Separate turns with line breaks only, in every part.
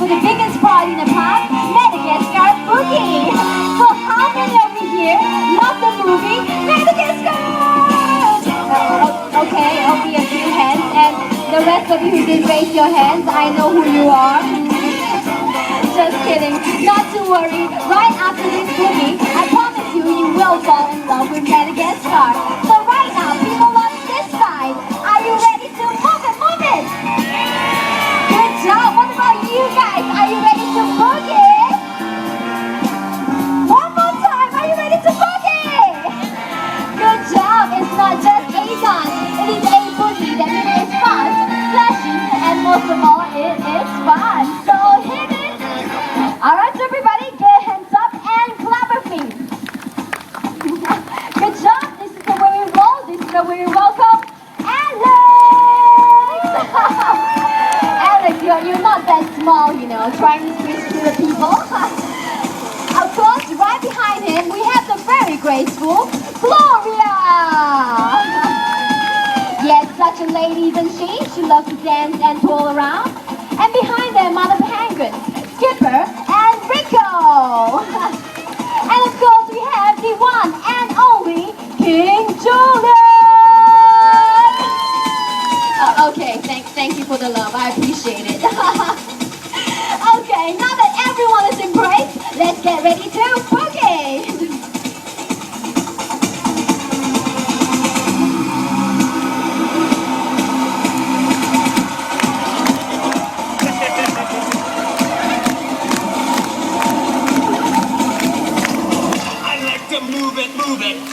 for the biggest party in the past, Madagascar Boogie. So how many over here love the movie Madagascar? Okay, only a few hands, and the rest of you who didn't raise your hands, I know who you are. Just kidding, not to worry. Right after this movie, I promise you, you will fall in love with Madagascar. So right now, people on this side, are you ready to move it, move it? Good job. What about you guys? Are you ready to boogie? One more time. Are you ready to boogie? Good job. It's not just a dance. It is a boogie that means it's fast, flashy, and most of all, it is fun. So hit it. All right, so everybody, get hands up and clap with me. Good job. This is the way we roll. This is the way we welcome Alex. Alex, you're not that small, you know, trying to switch to the people. Of course, right behind him, we have the very graceful Gloria. Yes, such a lady, isn't she? She loves to dance and twirl around. And behind them are the penguins, Skipper and Rico. And of course, we have the one and only King Julian. Okay, thank you for the love. I appreciate it. Okay, now that everyone is embraced, let's get ready to boogie.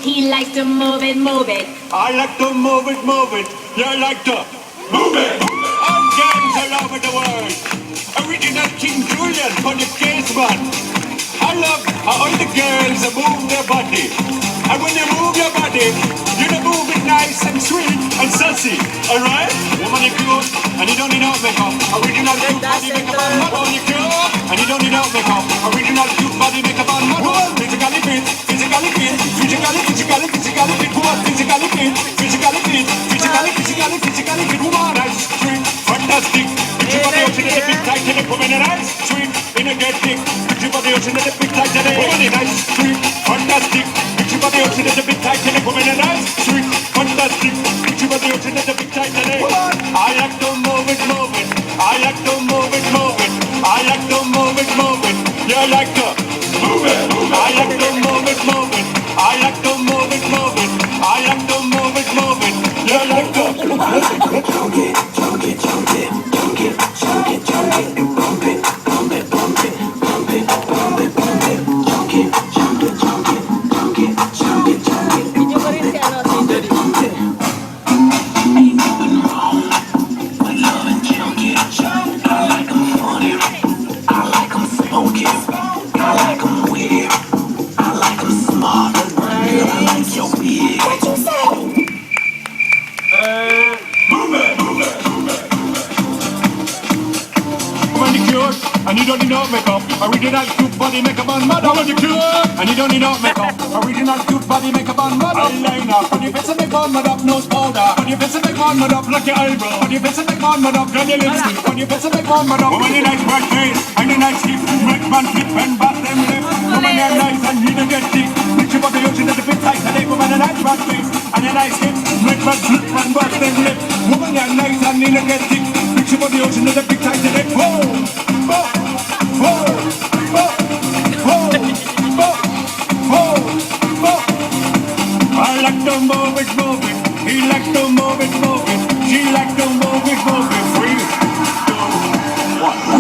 He likes to move it, move it.
I like to move it, move it. You like to move it. I'm gangs all over the world. Original King Julian for the case man. I love how all the girls move their body. And when you move your body, you know move it nice and sweet and sassy. Alright? Woman, you cute and you don't need no makeup. Original cute body makeup on model. You cute and you don't need no makeup. Original cute body makeup on model. Physically fit, physically fit, physically fit, woman, physically fit, physically fit, physically fit, woman, nice, sweet, fantastic. Put your body out in the big tight and the woman nice, sweet, energetic. Put your body out in the big tight and the woman nice, sweet, fantastic. Put your body out in the big tight and the woman nice, sweet, fantastic. Put your body out in the big tight and the woman. I like to move it, move it. I like to move it, move it. I like to move it, move it. You like to move it, move it. I like to move it, move it. I like to move it, move it. I like to move it, move it. You like to jump it, jump it, jump it, jump it, jump it, jump it, bump it, bump it, bump it, bump it, bump it, bump it, jump it, jump it, jump it, jump it, jump it, jump it, bump it, bump it. Ain't nothing wrong with loving junkie. I like 'em funny, I like 'em smoky, I like 'em weird, I like 'em smart. Girl, I like your wig. What you say? Move it, move it, move it, move it. When you cute and you don't need no makeup, original cute body makeup on model. When you cute and you don't need no makeup, original cute body makeup on model. Eyeliner, on your face and make on model, nose powder. On your face and make on model, like your eyebrow. On your face and make on model, grab your lipstick. On your face and make on model. Woman, you nice bright face and a nice hip, make man flip and bat them lip. Woman, you're nice and you don't get thick. Put your body out in the big tight and woman, a nice bright face and a nice hip, make man flip and bat them lip. Woman, you're nice and you don't get thick. Put your body out in the big tight and whoa, whoa, whoa, whoa, whoa, whoa, whoa, whoa. I like to move it, move it. He like to move it, move it. She like to move it, move it. 3, 2, 1.